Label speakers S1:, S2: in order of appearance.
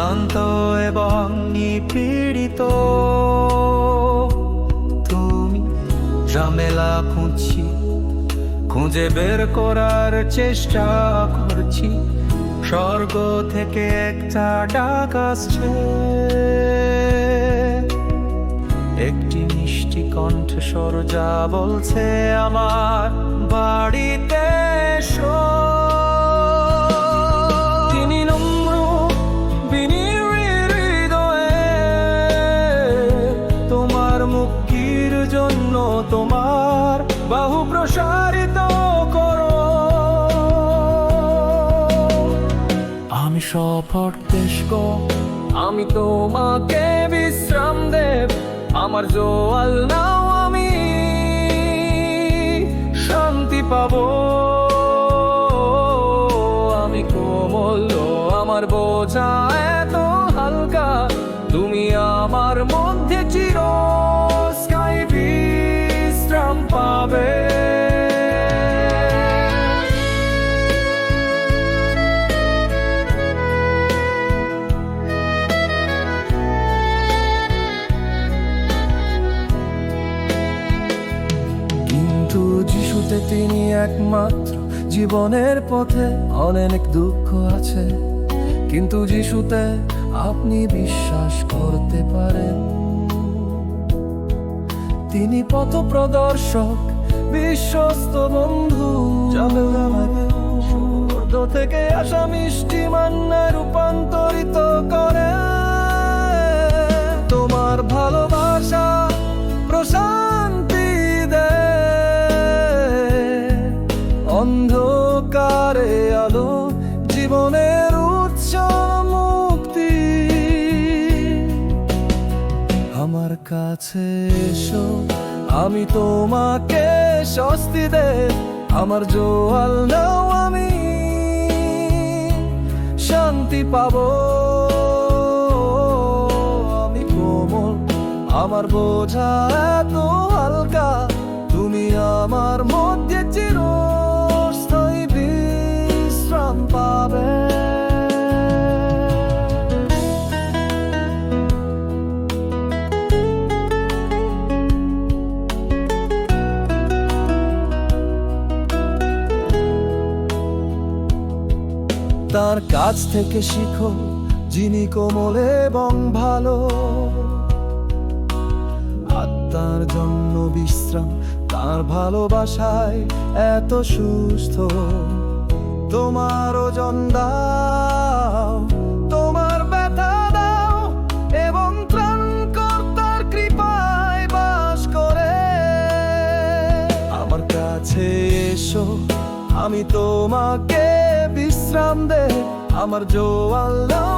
S1: ক্লান্ত এবং নিপীড়িত, তুমি ঝামেলা খুঁজে বের করার চেষ্টা করছি। স্বর্গ থেকে একটা ডাক আসছে, একটি মিষ্টি কণ্ঠস্বর যা বলছে আমার বাড়িতে এসো। তিনি নম্র বিনীত হৃদয়ে তোমার মুক্তির জন্য তোমার বাহু প্রসারিত করো। আমি শপথ পেশ করি, আমি তোমাকে বিশ্রাম দেব। আমার জোয়াল নাও, আমি শান্তি পাবো। আমি কোমল, আমার বোঝা এত হালকা, তুমি আমার মধ্যে চিরস্থায়ী বিশ্রাম পাবে। যিশুতে তিনি একমাত্র, জীবনের পথে অনেক দুঃখ আছে, কিন্তু যিশুতে আপনি বিশ্বাস করতে পারেন। তিনি পথ প্রদর্শক, বিশ্বস্ত বন্ধু, সমুদ্র থেকে আসা মিষ্টি মান্না রূপান্তরিত করে। তোমার ভালোবাসা প্রশান্তি অন্ধকারে আলো, জীবনের উৎস মুক্তি। আমার কাছে এসো, আমি তোমাকে স্বস্তি দেব। আমার জোয়াল নাও, আমি শান্তি পাবো। আমি কোমল, আমার বোঝা এত হালকা, তুমি আমার মধ্যে চিরস্থায়ী বিশ্রাম পাবে। তার কাছ থেকে শিখো, যিনি কোমল এবং ভালো। আত্মার জন্য বিশ্রাম, তার ভালোবাসায় এত সুস্থ। তোমার ওজন দাও, তোমার ব্যথা দাও, এবং ত্রাণকর্তার কৃপায় বাস করে। আমার কাছে এসো, আমি তোমাকে বিশ্রাম দেব। আমার জোয়াল নাও,